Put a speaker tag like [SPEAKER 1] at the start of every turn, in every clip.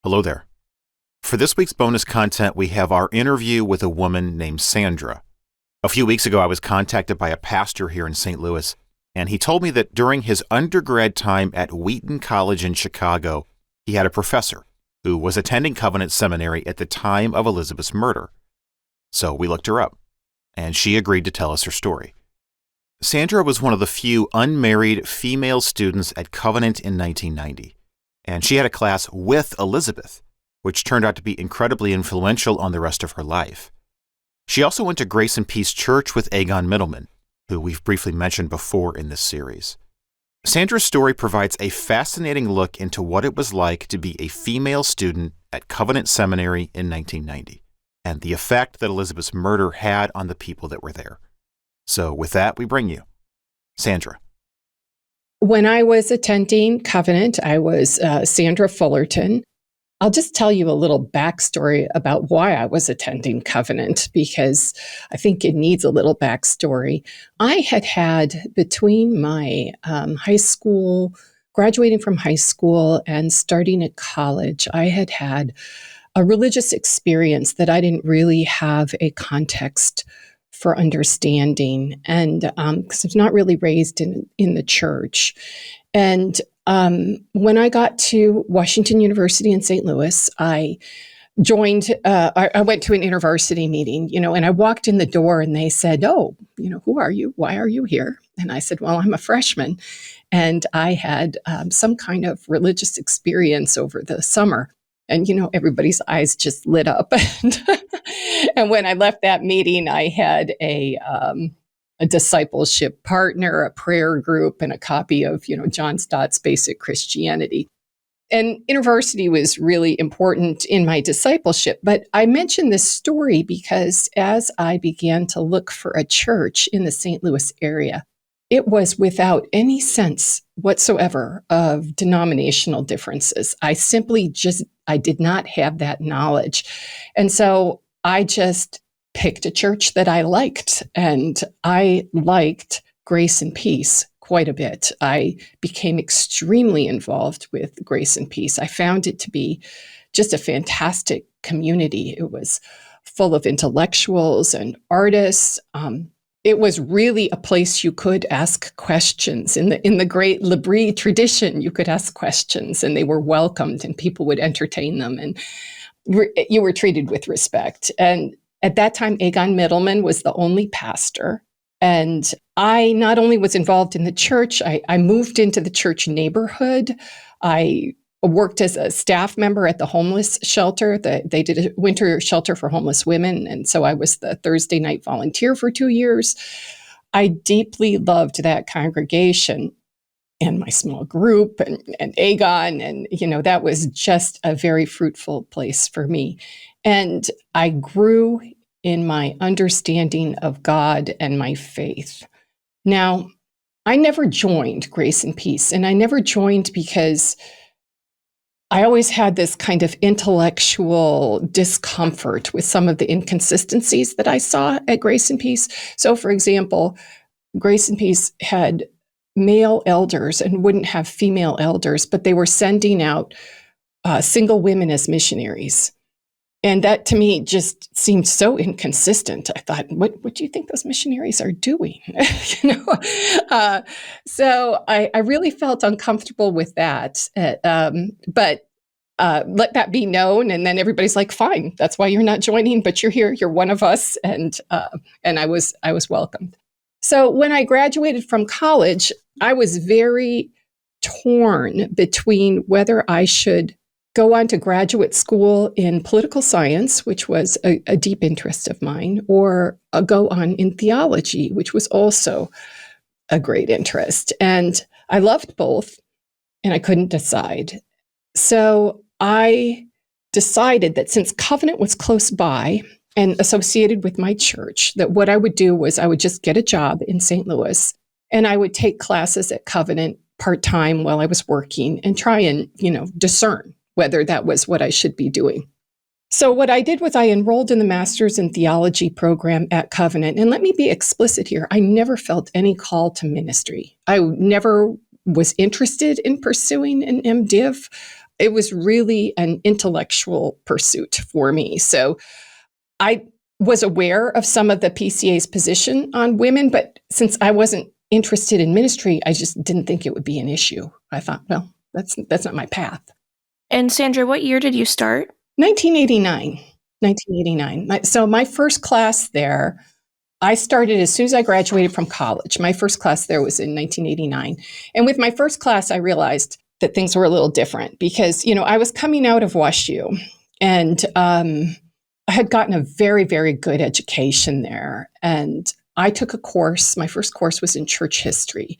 [SPEAKER 1] Hello there. For this week's bonus content, we have our interview with a woman named Sandra. A few weeks ago, I was contacted by a pastor here in St. Louis, and he told me that during his undergrad time at Wheaton College in Chicago, he had a professor who was attending Covenant Seminary at the time of Elizabeth's murder. So we looked her up, and she agreed to tell us her story. Sandra was one of the few unmarried female students at Covenant in 1990. And she had a class with Elizabeth, which turned out to be incredibly influential on the rest of her life. She also went to Grace and Peace Church with Egon Middleman, who we've briefly mentioned before in this series. Sandra's story provides a fascinating look into what it was like to be a female student at Covenant Seminary in 1990, and the effect that Elizabeth's murder had on the people that were there. So with that, we bring you Sandra.
[SPEAKER 2] When I was attending Covenant, I was Sandra Fullerton. I'll just tell you a little backstory about why I was attending Covenant, because I think it needs a little backstory. I had between my graduating from high school and starting at college, I had a religious experience that I didn't really have a context for understanding, and because I was not really raised in the church. And when I got to Washington University in St. Louis, I joined, I went to an InterVarsity meeting, and I walked in the door and they said, "Oh, who are you? Why are you here?" And I said, "Well, I'm a freshman." And I had some kind of religious experience over the summer. And, everybody's eyes just lit up. And when I left that meeting, I had a discipleship partner, a prayer group, and a copy of, John Stott's Basic Christianity. And InterVarsity was really important in my discipleship. But I mention this story because as I began to look for a church in the St. Louis area, it was without any sense whatsoever of denominational differences. I did not have that knowledge. And so I just picked a church that I liked, and I liked Grace and Peace quite a bit. I became extremely involved with Grace and Peace. I found it to be just a fantastic community. It was full of intellectuals and artists. It was really a place you could ask questions. In the great L'Abri tradition, you could ask questions and they were welcomed and people would entertain them, and you were treated with respect. And at that time, Egon Middleman was the only pastor. And I not only was involved in the church, I moved into the church neighborhood. I worked as a staff member at the homeless shelter. They did a winter shelter for homeless women. And so I was the Thursday night volunteer for 2 years. I deeply loved that congregation and my small group and Egon. And, that was just a very fruitful place for me. And I grew in my understanding of God and my faith. Now, I never joined Grace and Peace, and I never joined because I always had this kind of intellectual discomfort with some of the inconsistencies that I saw at Grace and Peace. So, for example, Grace and Peace had male elders and wouldn't have female elders, but they were sending out single women as missionaries. And that to me just seemed so inconsistent. I thought, what do you think those missionaries are doing? So I really felt uncomfortable with that. But let that be known. And then everybody's like, fine, that's why you're not joining, but you're here, you're one of us. And I was welcomed. So when I graduated from college, I was very torn between whether I should go on to graduate school in political science, which was a deep interest of mine, or go on in theology, which was also a great interest. And I loved both, and I couldn't decide. So I decided that since Covenant was close by and associated with my church, that what I would do was I would just get a job in St. Louis, and I would take classes at Covenant part-time while I was working and try and, discern whether that was what I should be doing. So what I did was I enrolled in the Master's in Theology program at Covenant. And let me be explicit here. I never felt any call to ministry. I never was interested in pursuing an MDiv. it was really an intellectual pursuit for me. So I was aware of some of the PCA's position on women, but since I wasn't interested in ministry, I just didn't think it would be an issue. I thought, well, that's not my path.
[SPEAKER 3] And Sandra, what year did you start?
[SPEAKER 2] 1989. 1989. So my first class there, I started as soon as I graduated from college. My first class there was in 1989. And with my first class, I realized that things were a little different because, I was coming out of WashU and I had gotten a very, very good education there. And I took a course. My first course was in church history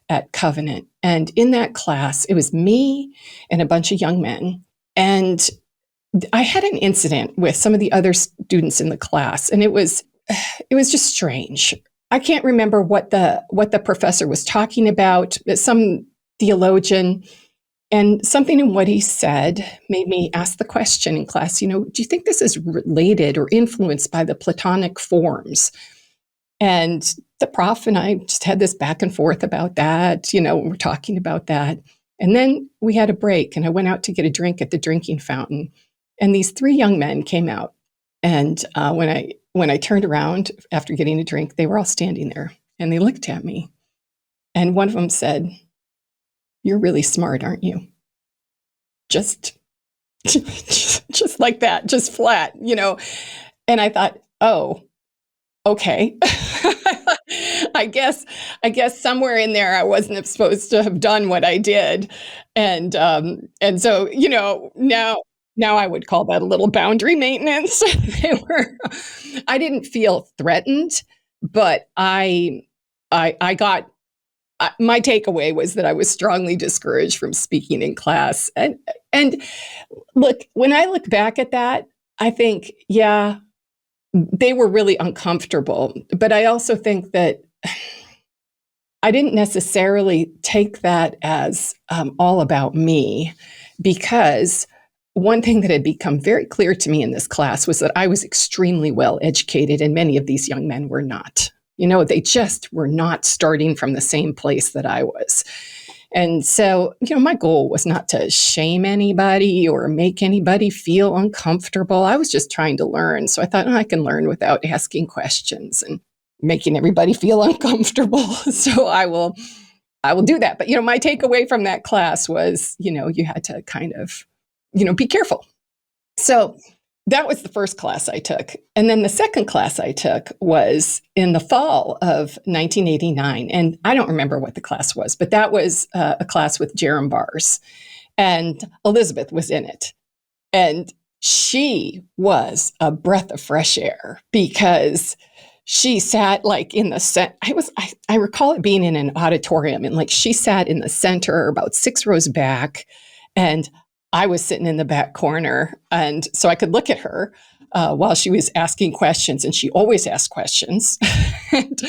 [SPEAKER 2] at Covenant. And in that class, it was me and a bunch of young men. And I had an incident with some of the other students in the class, and it was just strange. I can't remember what the professor was talking about, some theologian, and something in what he said made me ask the question in class, do you think this is related or influenced by the Platonic forms? And the prof and I just had this back and forth about that, we're talking about that. And then we had a break and I went out to get a drink at the drinking fountain. And these three young men came out. And when I turned around after getting a drink, they were all standing there and they looked at me. And one of them said, "You're really smart, aren't you?" Just like that, just flat, And I thought, oh, okay. I guess somewhere in there I wasn't supposed to have done what I did. And so, now I would call that a little boundary maintenance. I didn't feel threatened, but I got, my takeaway was that I was strongly discouraged from speaking in class. And look, when I look back at that, I think, yeah, they were really uncomfortable. But I also think that I didn't necessarily take that as all about me, because one thing that had become very clear to me in this class was that I was extremely well educated, and many of these young men were not. They just were not starting from the same place that I was. And so, my goal was not to shame anybody or make anybody feel uncomfortable. I was just trying to learn. So I thought, I can learn without asking questions and making everybody feel uncomfortable. So I will do that. But, my takeaway from that class was, you had to kind of, be careful. So that was the first class I took. And then the second class I took was in the fall of 1989. And I don't remember what the class was, but that was a class with Jerem Bars. And Elizabeth was in it. And she was a breath of fresh air because she sat like in the center. I recall it being in an auditorium, and like she sat in the center about 6 rows back. And I was sitting in the back corner, and so I could look at her while she was asking questions, and she always asked questions. And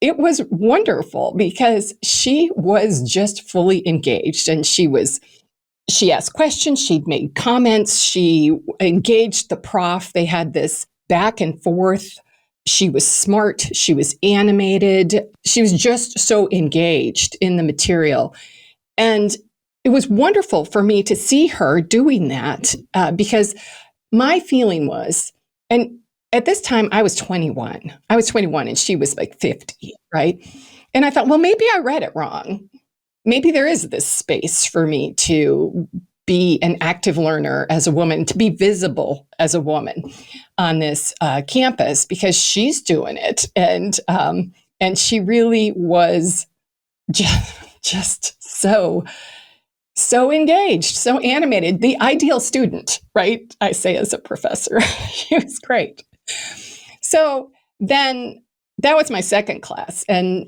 [SPEAKER 2] it was wonderful because she was just fully engaged, and she asked questions, she'd made comments, she engaged the prof. They had this back and forth. She was smart, she was animated, she was just so engaged in the material. And it was wonderful for me to see her doing that because my feeling was, and at this time I was 21. I was 21 and she was like 50, right? And I thought, well, maybe I read it wrong. Maybe there is this space for me to be an active learner as a woman, to be visible as a woman on this campus because she's doing it. And she really was just so engaged, so animated, the ideal student, right? I say as a professor, she was great. So then that was my second class. And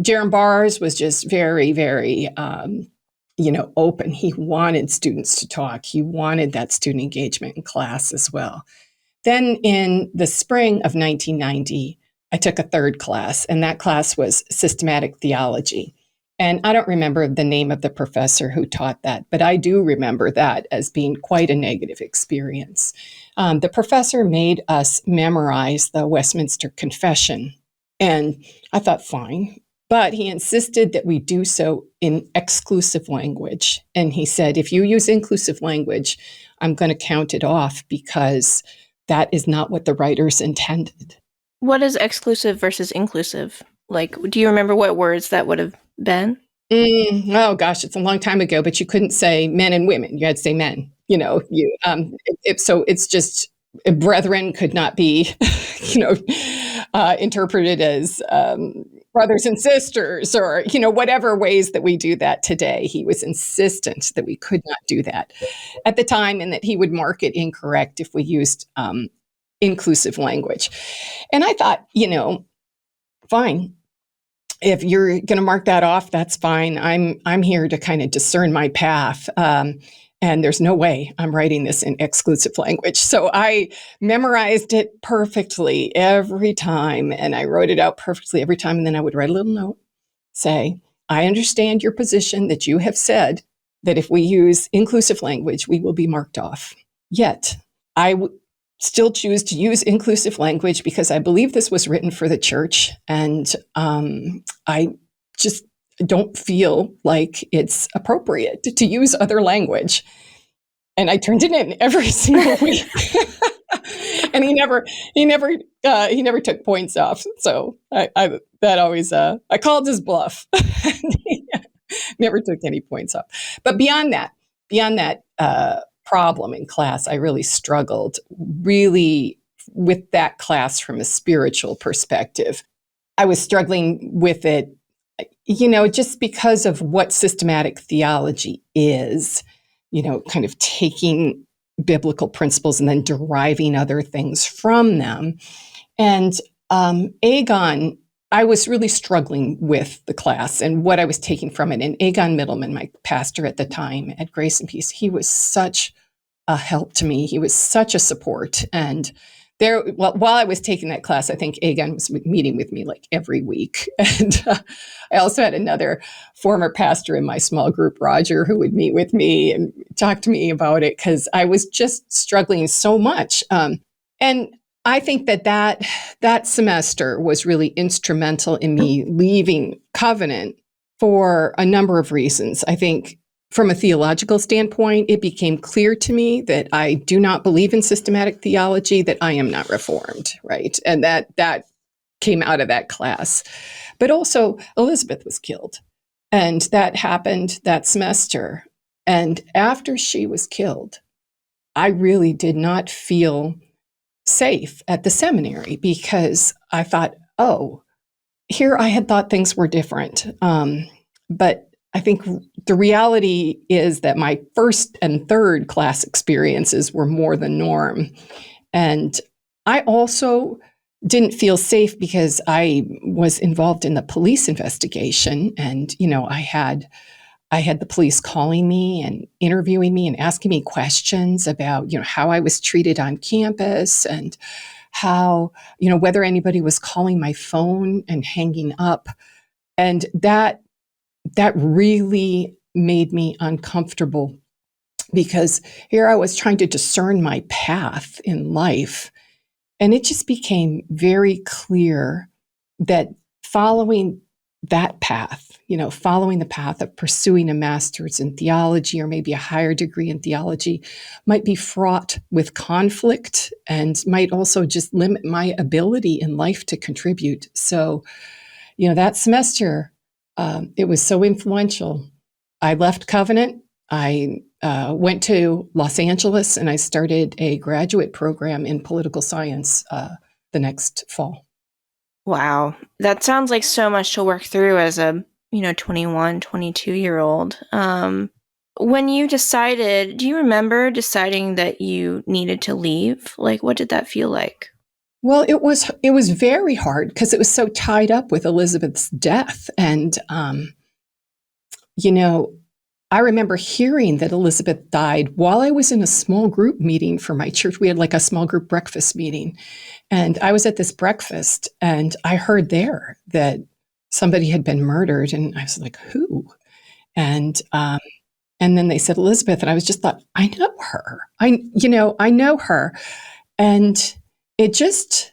[SPEAKER 2] Jerem Bars was just very, very, open. He wanted students to talk. He wanted that student engagement in class as well. Then in the spring of 1990, I took a third class, and that class was systematic theology. And I don't remember the name of the professor who taught that, but I do remember that as being quite a negative experience. The professor made us memorize the Westminster Confession. And I thought, fine, But he insisted that we do so in exclusive language. And he said, if you use inclusive language, I'm going to count it off because that is not what the writers intended.
[SPEAKER 3] What is exclusive versus inclusive? Like, do you remember what words that would have been?
[SPEAKER 2] Oh gosh, it's a long time ago, but you couldn't say men and women. You had to say men. So it's just brethren could not be, interpreted as brothers and sisters, or whatever ways that we do that today. He was insistent that we could not do that at the time, and that he would mark it incorrect if we used inclusive language. And I thought, fine. If you're going to mark that off, that's fine. I'm here to kind of discern my path. And there's no way I'm writing this in exclusive language. So I memorized it perfectly every time, and I wrote it out perfectly every time. And then I would write a little note, say, I understand your position that you have said that if we use inclusive language, we will be marked off. Yet, I still choose to use inclusive language because I believe this was written for the church, and I just don't feel like it's appropriate to use other language. And I turned it in every single week, and he never took points off. So I called his bluff. He never took any points off. But beyond that problem in class, I really struggled with that class from a spiritual perspective. I was struggling with it, just because of what systematic theology is, kind of taking biblical principles and then deriving other things from them. And Egon, I was really struggling with the class and what I was taking from it. And Egon Middleman, my pastor at the time at Grace and Peace, he was such a help to me. He was such a support. And while I was taking that class, I think Egon was meeting with me like every week. And I also had another former pastor in my small group, Roger, who would meet with me and talk to me about it because I was just struggling so much. And I think that semester was really instrumental in me leaving Covenant for a number of reasons. I think from a theological standpoint, it became clear to me that I do not believe in systematic theology, that I am not Reformed, right? And that came out of that class. But also, Elizabeth was killed. And that happened that semester. And after she was killed, I really did not feel safe at the seminary because I thought, oh, here I had thought things were different. But I think the reality is that my first and third class experiences were more the norm. And I also didn't feel safe because I was involved in the police investigation. And, I had the police calling me and interviewing me and asking me questions about, how I was treated on campus and how, whether anybody was calling my phone and hanging up. And that really made me uncomfortable because here I was trying to discern my path in life. And it just became very clear that following that path, following the path of pursuing a master's in theology or maybe a higher degree in theology might be fraught with conflict and might also just limit my ability in life to contribute. So, that semester, it was so influential. I left Covenant. I went to Los Angeles and I started a graduate program in political science the next fall.
[SPEAKER 3] Wow. That sounds like so much to work through as a, 21, 22-year-old. When you decided, do you remember deciding that you needed to leave? Like, what did that feel like?
[SPEAKER 2] Well, it was very hard because it was so tied up with Elizabeth's death. And, I remember hearing that Elizabeth died while I was in a small group meeting for my church. We had like a small group breakfast meeting. And I was at this breakfast and I heard there that somebody had been murdered. And I was like, who? And then they said Elizabeth. And I was just thought, I know her. I know her. And it just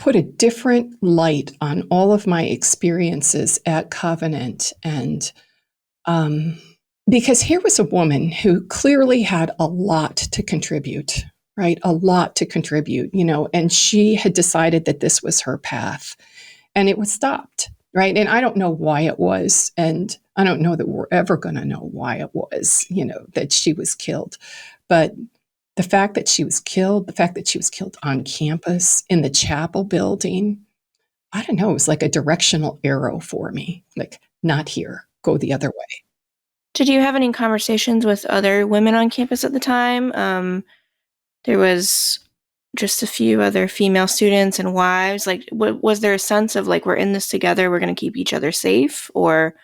[SPEAKER 2] put a different light on all of my experiences at Covenant. And because here was a woman who clearly had a lot to contribute, right? A lot to contribute, and she had decided that this was her path and it was stopped, right? And I don't know why it was. And I don't know that we're ever going to know why it was, that she was killed. But the fact that she was killed, the fact that she was killed on campus in the chapel building, I don't know, it was like a directional arrow for me, like, not here, go the other way.
[SPEAKER 3] Did you have any conversations with other women on campus at the time? There was just a few other female students and wives. Like, was there a sense of like, we're in this together, we're going to keep each other safe? Or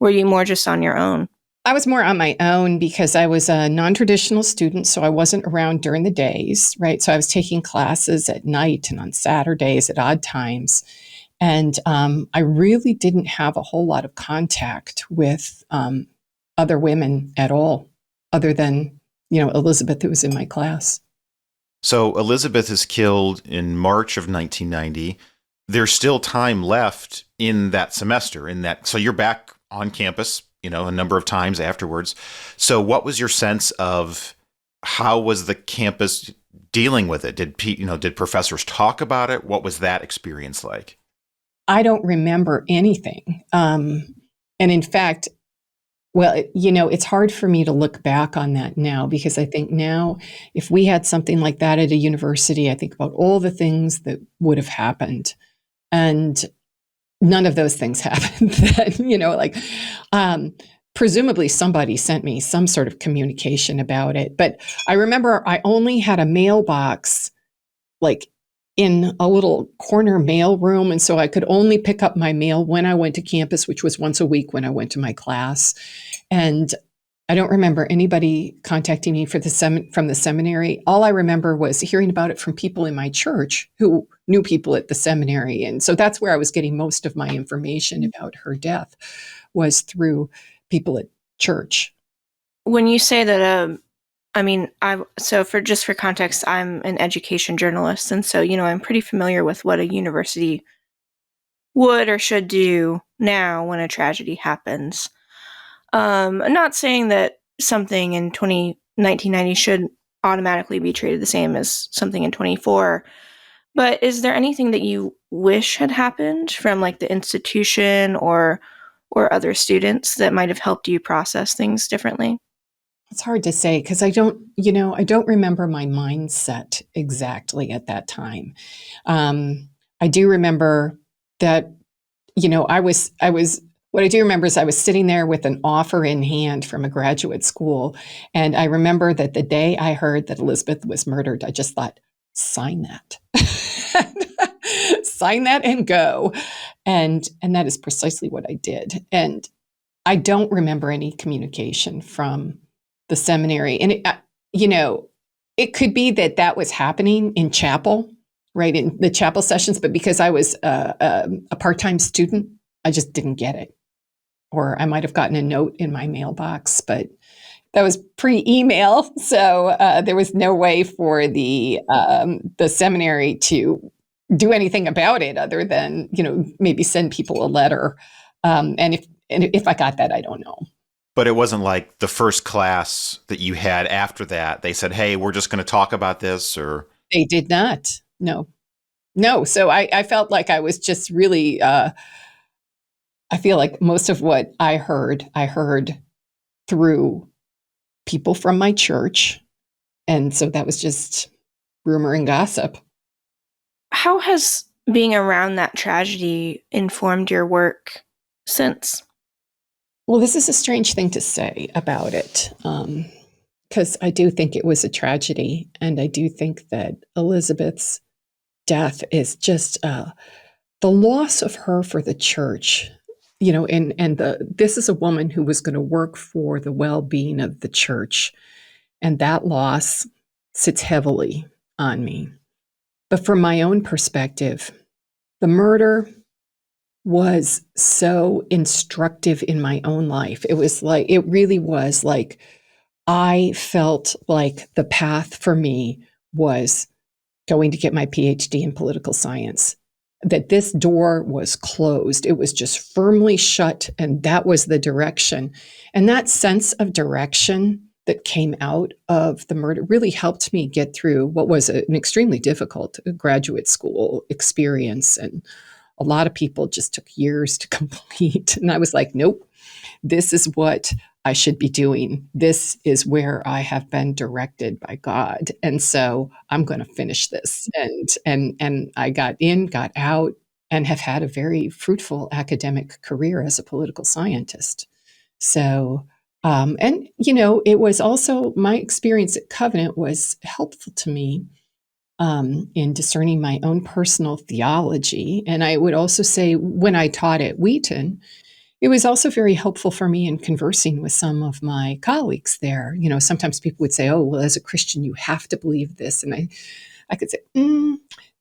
[SPEAKER 3] were you more just on your own?
[SPEAKER 2] I was more on my own because I was a non-traditional student, so I wasn't around during the days, right? So I was taking classes at night and on Saturdays at odd times. And I really didn't have a whole lot of contact with other women at all, other than, Elizabeth, who was in my class.
[SPEAKER 1] So Elizabeth is killed in March of 1990. There's still time left in that semester, so you're back on campus, a number of times afterwards. So what was your sense of how was the campus dealing with it? Did professors talk about it? What was that experience like?
[SPEAKER 2] I don't remember anything. And in fact, well, it's hard for me to look back on that now, because I think now if we had something like that at a university, I think about all the things that would have happened. And none of those things happened then, presumably somebody sent me some sort of communication about it. But I remember I only had a mailbox like in a little corner mail room. And so I could only pick up my mail when I went to campus, which was once a week when I went to my class. And I don't remember anybody contacting me from the seminary. All I remember was hearing about it from people in my church who knew people at the seminary. And so that's where I was getting most of my information about her death, was through people at church.
[SPEAKER 3] When you say that, for context, I'm an education journalist. And so, I'm pretty familiar with what a university would or should do now when a tragedy happens. I'm not saying that something in 1990 should automatically be treated the same as something in 24, but is there anything that you wish had happened from like the institution or other students that might have helped you process things differently?
[SPEAKER 2] It's hard to say because I don't remember my mindset exactly at that time. I do remember that, what I do remember is I was sitting there with an offer in hand from a graduate school. And I remember that the day I heard that Elizabeth was murdered, I just thought, sign that. Sign that and go. And that is precisely what I did. And I don't remember any communication from the seminary. And, it could be that was happening in chapel, right, in the chapel sessions. But because I was a part-time student, I just didn't get it. Or I might have gotten a note in my mailbox, but that was pre-email. So there was no way for the seminary to do anything about it other than, maybe send people a letter. And if I got that, I don't know.
[SPEAKER 1] But it wasn't like the first class that you had after that. They said, hey, we're just going to talk about this, or?
[SPEAKER 2] They did not. No. So I felt like I was just really, I feel like most of what I heard through people from my church. And so that was just rumor and gossip.
[SPEAKER 3] How has being around that tragedy informed your work since?
[SPEAKER 2] Well, this is a strange thing to say about it, because I do think it was a tragedy. And I do think that Elizabeth's death is just the loss of her for the church, this is a woman who was going to work for the well-being of the church. And that loss sits heavily on me. But from my own perspective, the murder was so instructive in my own life. It really was like, I felt like the path for me was going to get my PhD in political science that this door was closed. It was just firmly shut, and that was the direction. And that sense of direction that came out of the murder really helped me get through what was an extremely difficult graduate school experience. And a lot of people just took years to complete. And I was like, nope, this is what I should be doing. This is where I have been directed by God. And so I'm going to finish this. And I got in, got out, and have had a very fruitful academic career as a political scientist. So, and it was also my experience at Covenant was helpful to me in discerning my own personal theology. And I would also say when I taught at Wheaton, it was also very helpful for me in conversing with some of my colleagues there. Sometimes people would say, oh, well, as a Christian, you have to believe this. And I could say,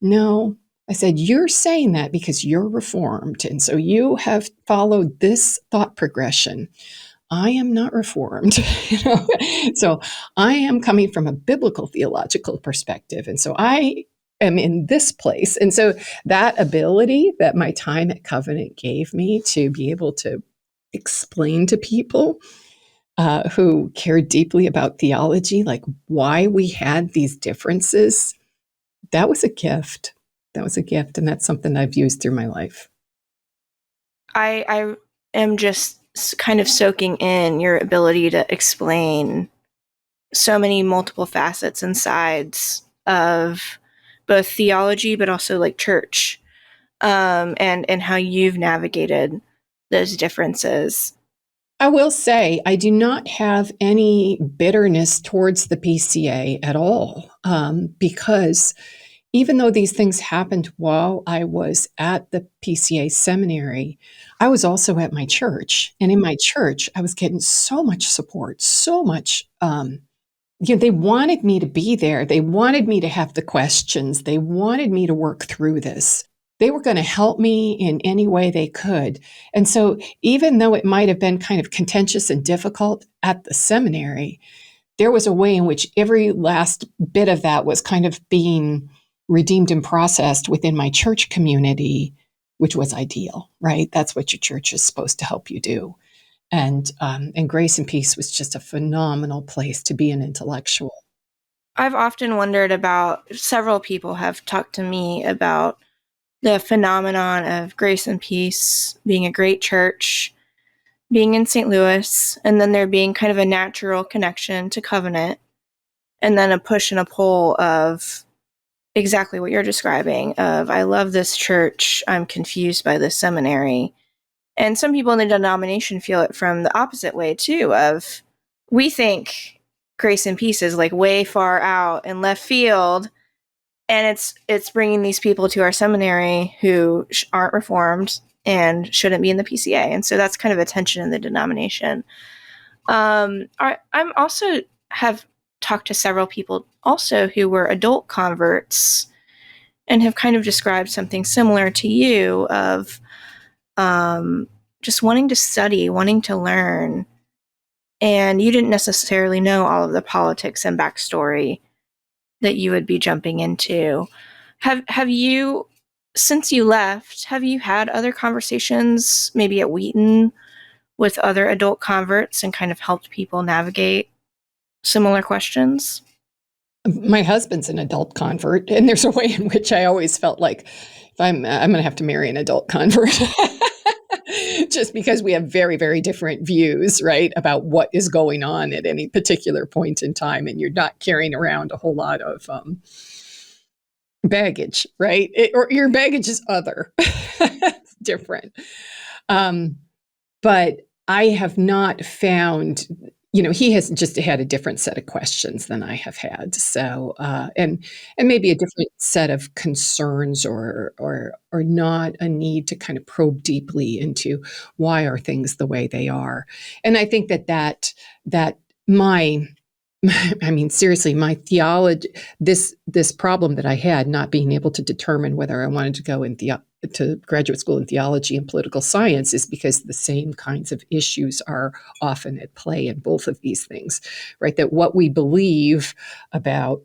[SPEAKER 2] no. I said, you're saying that because you're Reformed. And so you have followed this thought progression. I am not Reformed. So I am coming from a biblical theological perspective. And so I am in this place. And so that ability that my time at Covenant gave me to be able to explain to people who cared deeply about theology, like why we had these differences, that was a gift. That was a gift. And that's something I've used through my life.
[SPEAKER 3] I am just kind of soaking in your ability to explain so many multiple facets and sides of both theology, but also like church, and how you've navigated those differences.
[SPEAKER 2] I will say I do not have any bitterness towards the PCA at all, because even though these things happened while I was at the PCA seminary, I was also at my church. And in my church, I was getting so much support, so much. They wanted me to be there. They wanted me to have the questions. They wanted me to work through this. They were going to help me in any way they could. And so, even though it might have been kind of contentious and difficult at the seminary, there was a way in which every last bit of that was kind of being redeemed and processed within my church community, which was ideal, right? That's what your church is supposed to help you do. And Grace and Peace was just a phenomenal place to be an intellectual.
[SPEAKER 3] I've often wondered about, several people have talked to me about the phenomenon of Grace and Peace being a great church, being in St. Louis, and then there being kind of a natural connection to Covenant, and then a push and a pull of exactly what you're describing of, I love this church, I'm confused by this seminary. And some people in the denomination feel it from the opposite way too, of we think Grace and Peace is like way far out in left field, and it's bringing these people to our seminary who aren't Reformed and shouldn't be in the PCA. And so that's kind of a tension in the denomination. I'm also have talked to several people also who were adult converts and have kind of described something similar to you of just wanting to study, wanting to learn. And you didn't necessarily know all of the politics and backstory that you would be jumping into. Have you, since you left, have you had other conversations, maybe at Wheaton, with other adult converts and kind of helped people navigate similar questions?
[SPEAKER 2] My husband's an adult convert, and there's a way in which I always felt like if I'm going to have to marry an adult convert. Just because we have very, very different views, right, about what is going on at any particular point in time, and you're not carrying around a whole lot of baggage, right? Or your baggage is other. It's different. But I have not found, he has just had a different set of questions than I have had. So, and maybe a different set of concerns or not a need to kind of probe deeply into why are things the way they are. And I think that seriously, my theology, this problem that I had not being able to determine whether I wanted to go to graduate school in theology and political science is because the same kinds of issues are often at play in both of these things, right? That what we believe about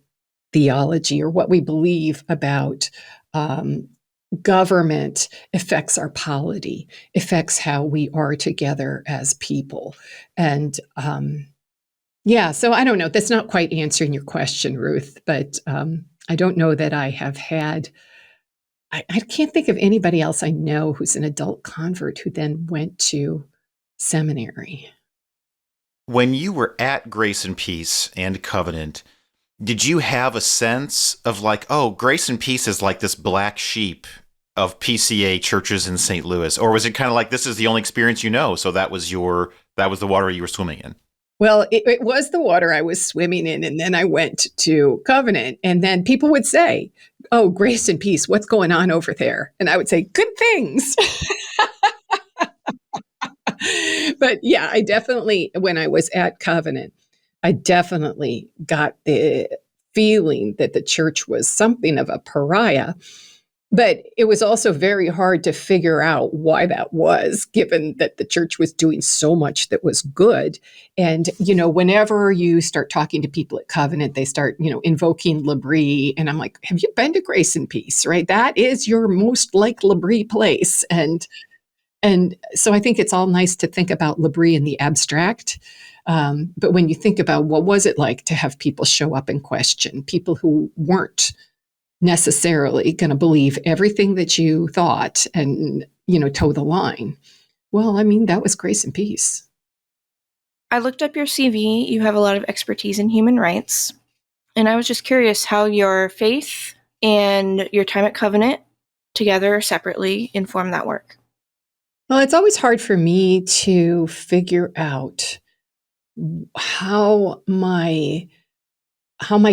[SPEAKER 2] theology or what we believe about government affects our polity, affects how we are together as people. And yeah, so I don't know. That's not quite answering your question, Ruth, but I don't know that I have had, I can't think of anybody else I know who's an adult convert who then went to seminary.
[SPEAKER 1] When you were at Grace and Peace and Covenant, did you have a sense of like, oh, Grace and Peace is like this black sheep of PCA churches in St. Louis? Or was it kind of like, this is the only experience you know, so that was the water you were swimming in?
[SPEAKER 2] Well, it was the water I was swimming in. And then I went to Covenant. And then people would say, oh, Grace and Peace, what's going on over there? And I would say, good things. But yeah, I definitely, when I was at Covenant, I definitely got the feeling that the church was something of a pariah. But it was also very hard to figure out why that was, given that the church was doing so much that was good. And, whenever you start talking to people at Covenant, they start, invoking L'Abri. And I'm like, have you been to Grace and Peace, right? That is your most like L'Abri place. And so I think it's all nice to think about L'Abri in the abstract. But when you think about what was it like to have people show up and question, people who weren't necessarily going to believe everything that you thought and, toe the line. Well, I mean, that was Grace and Peace.
[SPEAKER 3] I looked up your CV. You have a lot of expertise in human rights. And I was just curious how your faith and your time at Covenant together or separately inform that work.
[SPEAKER 2] Well, it's always hard for me to figure out how my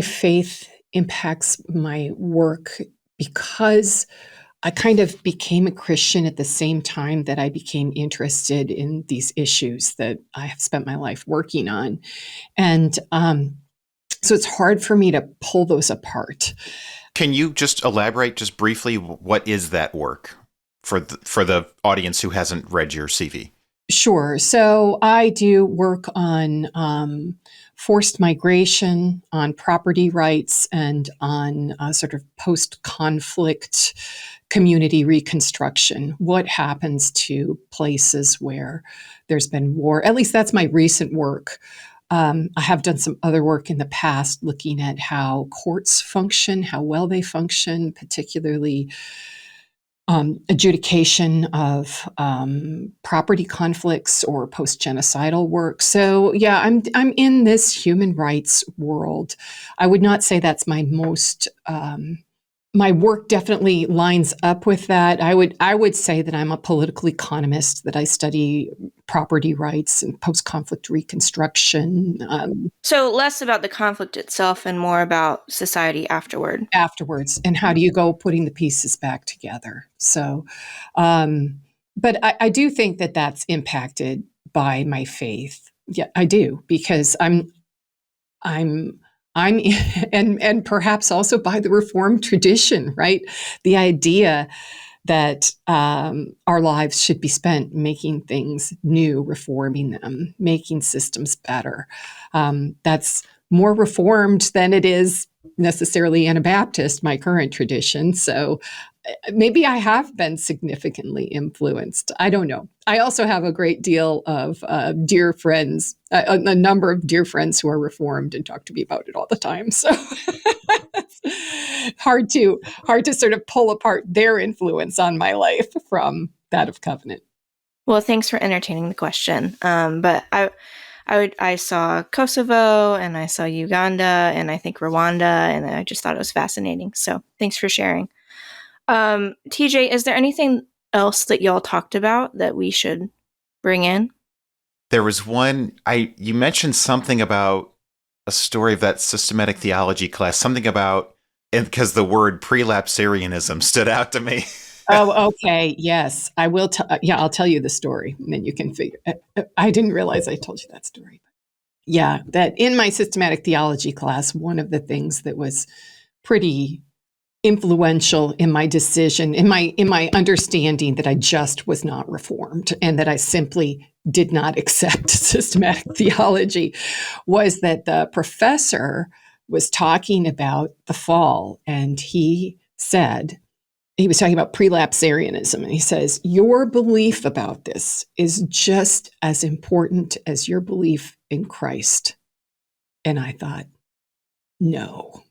[SPEAKER 2] faith impacts my work, because I kind of became a Christian at the same time that I became interested in these issues that I have spent my life working on. And so it's hard for me to pull those apart.
[SPEAKER 1] Can you just elaborate just briefly, what is that work for the audience who hasn't read your CV?
[SPEAKER 2] Sure. So I do work on forced migration, on property rights, and on sort of post-conflict community reconstruction. What happens to places where there's been war? At least that's my recent work. I have done some other work in the past looking at how courts function, how well they function, particularly adjudication of property conflicts or post-genocidal work. So yeah, I'm in this human rights world. I would not say that's my most. My work definitely lines up with that. I would say that I'm a political economist, that I study property rights and post-conflict reconstruction.
[SPEAKER 3] So less about the conflict itself and more about society afterwards,
[SPEAKER 2] And how do you go putting the pieces back together? So, but I do think that that's impacted by my faith. Yeah, I do, because I'm and perhaps also by the Reformed tradition, right? The idea that our lives should be spent making things new, reforming them, making systems better. That's more Reformed than it is necessarily Anabaptist, my current tradition. So maybe I have been significantly influenced. I don't know. I also have a great deal of dear friends, a number of dear friends who are Reformed and talk to me about it all the time. So it's hard to sort of pull apart their influence on my life from that of Covenant.
[SPEAKER 3] Well, thanks for entertaining the question. But I saw Kosovo and I saw Uganda and I think Rwanda, and I just thought it was fascinating. So thanks for sharing. TJ, is there anything else that y'all talked about that we should bring in?
[SPEAKER 1] There was one, you mentioned something about a story of that systematic theology class, something about, and because the word prelapsarianism stood out to me.
[SPEAKER 2] Oh, okay. Yes, I will. I'll tell you the story, and then you can figure. I didn't realize I told you that story. Yeah, that in my systematic theology class, one of the things that was pretty influential in my decision, in my understanding that I just was not Reformed and that I simply did not accept systematic theology, was that the professor was talking about the fall, and he said, he was talking about prelapsarianism, and he says, your belief about this is just as important as your belief in Christ. And I thought, no,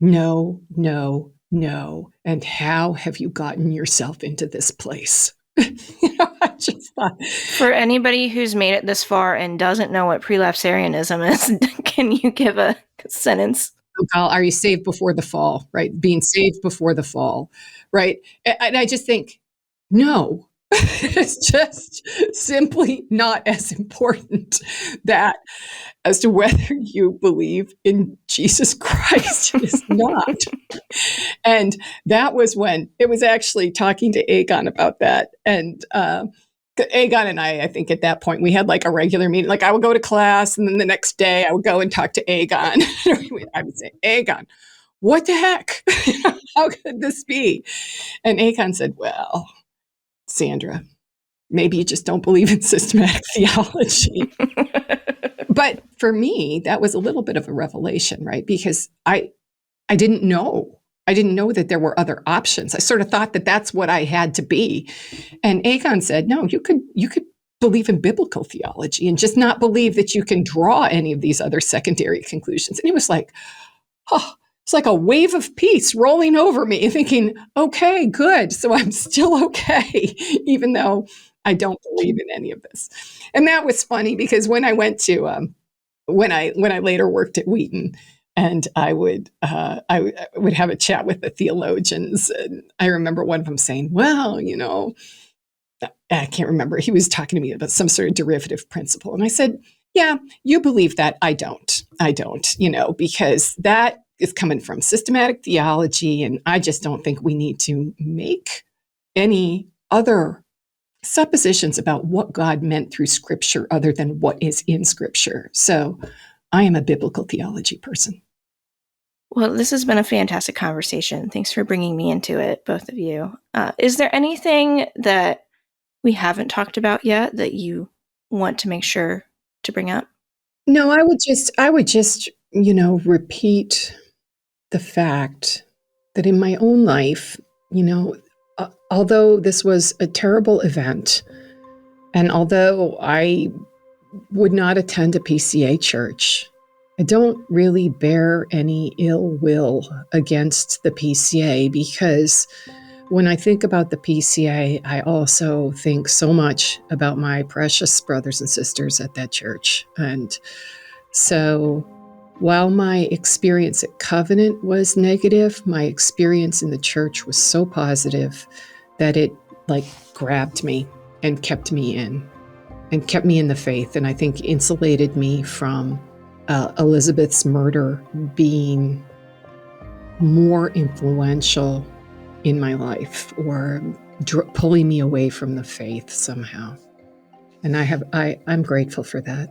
[SPEAKER 2] no, no, no. And how have you gotten yourself into this place? I just thought.
[SPEAKER 3] For anybody who's made it this far and doesn't know what prelapsarianism is, can you give a sentence?
[SPEAKER 2] Are you saved before the fall, right? Being saved before the fall, right? And I just think, no, it's just simply not as important that as to whether you believe in Jesus Christ is not. And that was when it was actually talking to Egon about that. And Egon and I think at that point we had like a regular meeting. Like I would go to class, and then the next day I would go and talk to Egon. I would say, Egon, what the heck? How could this be? And Egon said, well, Sandra, maybe you just don't believe in systematic theology. But for me, that was a little bit of a revelation, right? Because I didn't know. I didn't know that there were other options. I sort of thought that that's what I had to be. And Egon said, no, you could believe in biblical theology and just not believe that you can draw any of these other secondary conclusions. And it was like, oh, it's like a wave of peace rolling over me, thinking, okay, good. So I'm still okay, even though I don't believe in any of this. And that was funny because when I went to, when I later worked at Wheaton, and I would have a chat with the theologians. And I remember one of them saying, well, I can't remember. He was talking to me about some sort of derivative principle. And I said, yeah, you believe that. I don't, because that is coming from systematic theology. And I just don't think we need to make any other suppositions about what God meant through Scripture other than what is in Scripture. So I am a biblical theology person.
[SPEAKER 3] Well, this has been a fantastic conversation. Thanks for bringing me into it, both of you. Is there anything that we haven't talked about yet that you want to make sure to bring up?
[SPEAKER 2] No, I would just, repeat the fact that in my own life, although this was a terrible event, and although I would not attend a PCA church, I don't really bear any ill will against the PCA, because when I think about the PCA, I also think so much about my precious brothers and sisters at that church. And so while my experience at Covenant was negative, my experience in the church was so positive that it grabbed me and kept me in the faith. And I think insulated me from Elizabeth's murder being more influential in my life, or pulling me away from the faith somehow. And I'm grateful for that.